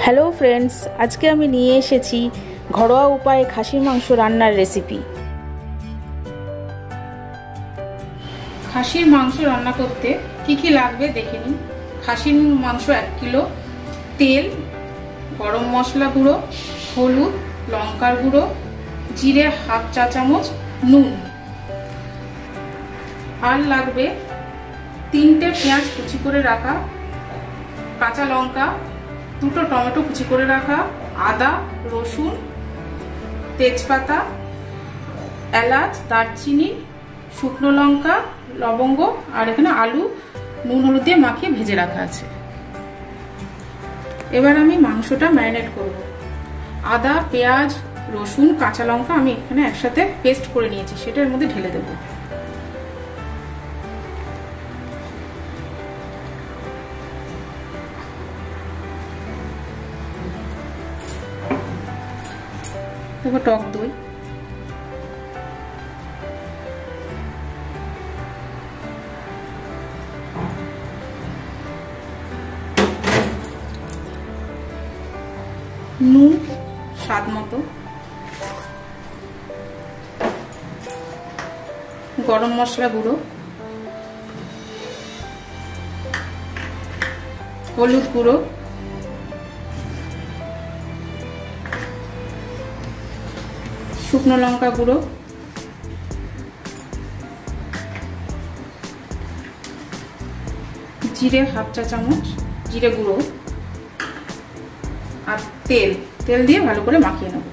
Hello friends, আজকে আমি নিয়ে এসেছি ঘরোয়া উপায়ে খাসির মাংস রান্নার রেসিপি। খাসির মাংস রান্না করতে কি লাগবে দেখে নিন। খাসির মাংস 1 কিলো, তেল, গরম মশলা গুঁড়ো, হলুদ, লঙ্কার গুঁড়ো, জিরে ½ চা চামচ, নুন। আর লাগবে 3টে পেঁয়াজ কুচি করে রাখা, কাঁচা লঙ্কা, 2টো টমেটো কুচি করে রাখা, আদা, রসুন, তেজপাতা, এলাচ, দারচিনি, শুকনো লঙ্কা, লবঙ্গ, আর এখানে আলু নুন হলুদ দিয়ে মাখিয়ে ভেজে রাখা আছে। এবার আমি মাংসটা ম্যারিনেট করব। আদা, পেঁয়াজ, রসুন, কাঁচা লঙ্কা আমি এখানে একসাথে পেস্ট করে নিয়েছি, সেটা এর মধ্যে ঢেলে দেবো। তারপর টক দই, নুন স্বাদ মতো, গরম মশলা গুঁড়ো, হলুদ গুঁড়ো, শুকনো লঙ্কা গুঁড়ো, জিরে ½ চা চামচ জিরে গুঁড়ো, আর তেল দিয়ে ভালো করে মাখিয়ে নেব।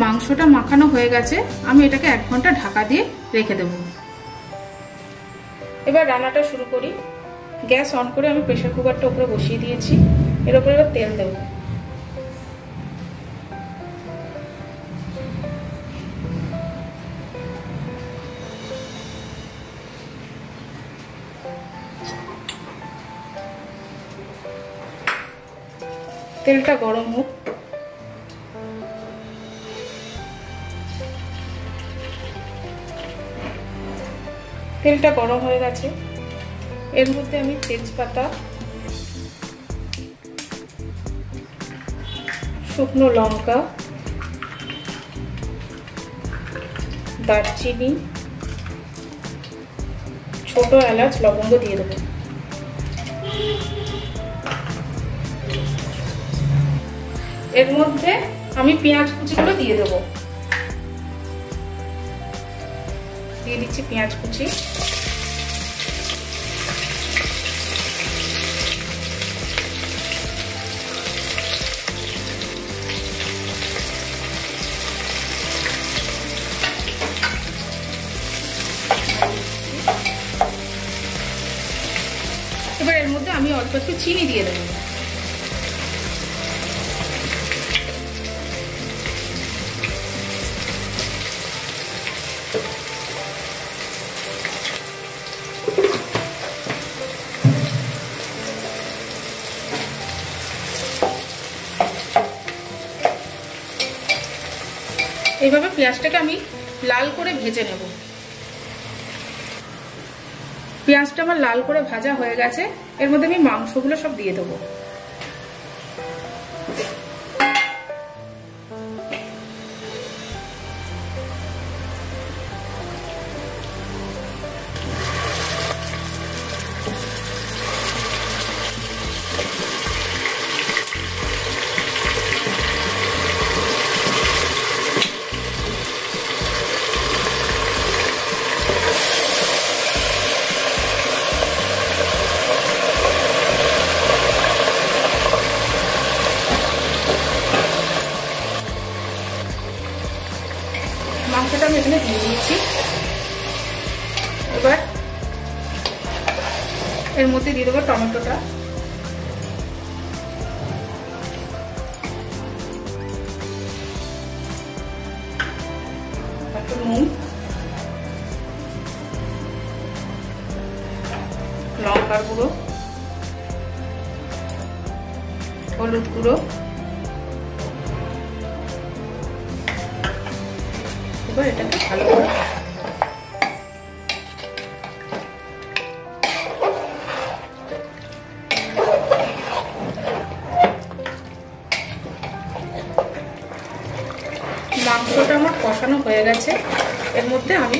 মাংসটা মাখানো হয়ে গেছে, আমি এটাকে 1 ঘন্টা ঢাকা দিয়ে রেখে দেব। এবার রান্নাটা শুরু করি। গ্যাস অন করে আমি প্রেসার কুকারটা উপরে বসিয়ে দিয়েছি। এর উপরে এবার তেল দেব। তেলটা গরম হোক। তেলটা গরম হয়ে গেছে, এর মধ্যে আমি তেজপাতা, শুকনো লঙ্কা, দারচিনি, ছোট এলাচ, লবঙ্গ দিয়ে দেবো। এর মধ্যে আমি পেঁয়াজ কুচিগুলো দিয়ে দেবো। দিয়ে দিচ্ছি পেঁয়াজ কুচি, এবার এর মধ্যে আমি অল্প একটু চিনি দিয়ে দেবো। এইভাবে পেঁয়াজটাকে আমি লাল করে ভেজে নেব। পেঁয়াজটা আমার লাল করে ভাজা হয়ে গেছে, এর মধ্যে আমি মাংসগুলো সব দিয়ে দেবো। এর মধ্যে দিয়ে দেবো টমেটোটা, একটু নুন, লঙ্কার গুঁড়ো, হলুদ গুঁড়ো, এবার এটাকে ভালো করে মাংসটা আমার কষানো হয়ে গেছে। এর মধ্যে আমি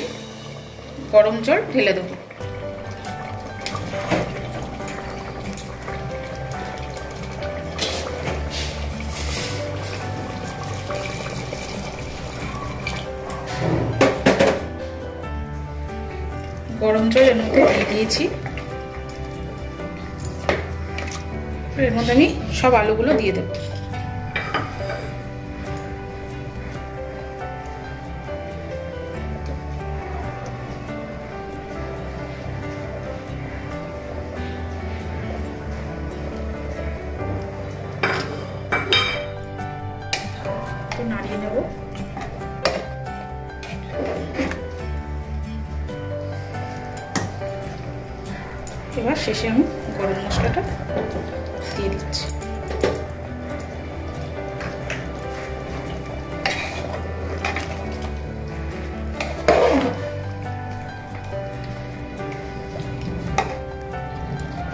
গরম জল ঢেলে দেবো। গরম জল এর মধ্যে দিয়ে দিয়েছি। এর মধ্যে আমি সব আলুগুলো দিয়ে দেবো। নাড়িয়ে নেব। এবার শেষে আমি গরম মশলাটা দিয়ে দিচ্ছি।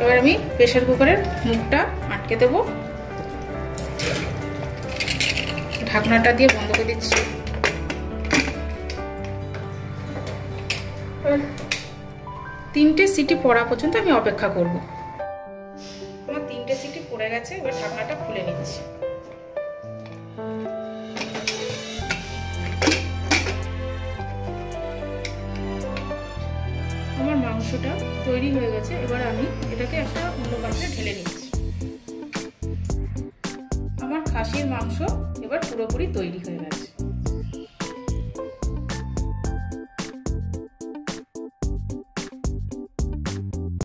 এবার আমি প্রেসার কুকারের মুখটা আটকে দেব, ঢাকনাটা দিয়ে বন্ধ করে দিচ্ছি। 3টে সিটি পড়া পর্যন্ত আমি অপেক্ষা করব। আমার 3টে সিটি পড়ে গেছে, এবার ঢাকনাটা খুলে নিচ্ছি। আমার মাংসটা তৈরি হয়ে গেছে, এবার আমি এটাকে একটা অন্য পাত্রে ঢেলে নিচ্ছি। আমার খাসির মাংস এবার পুরোপুরি তৈরি হয়ে গেছে।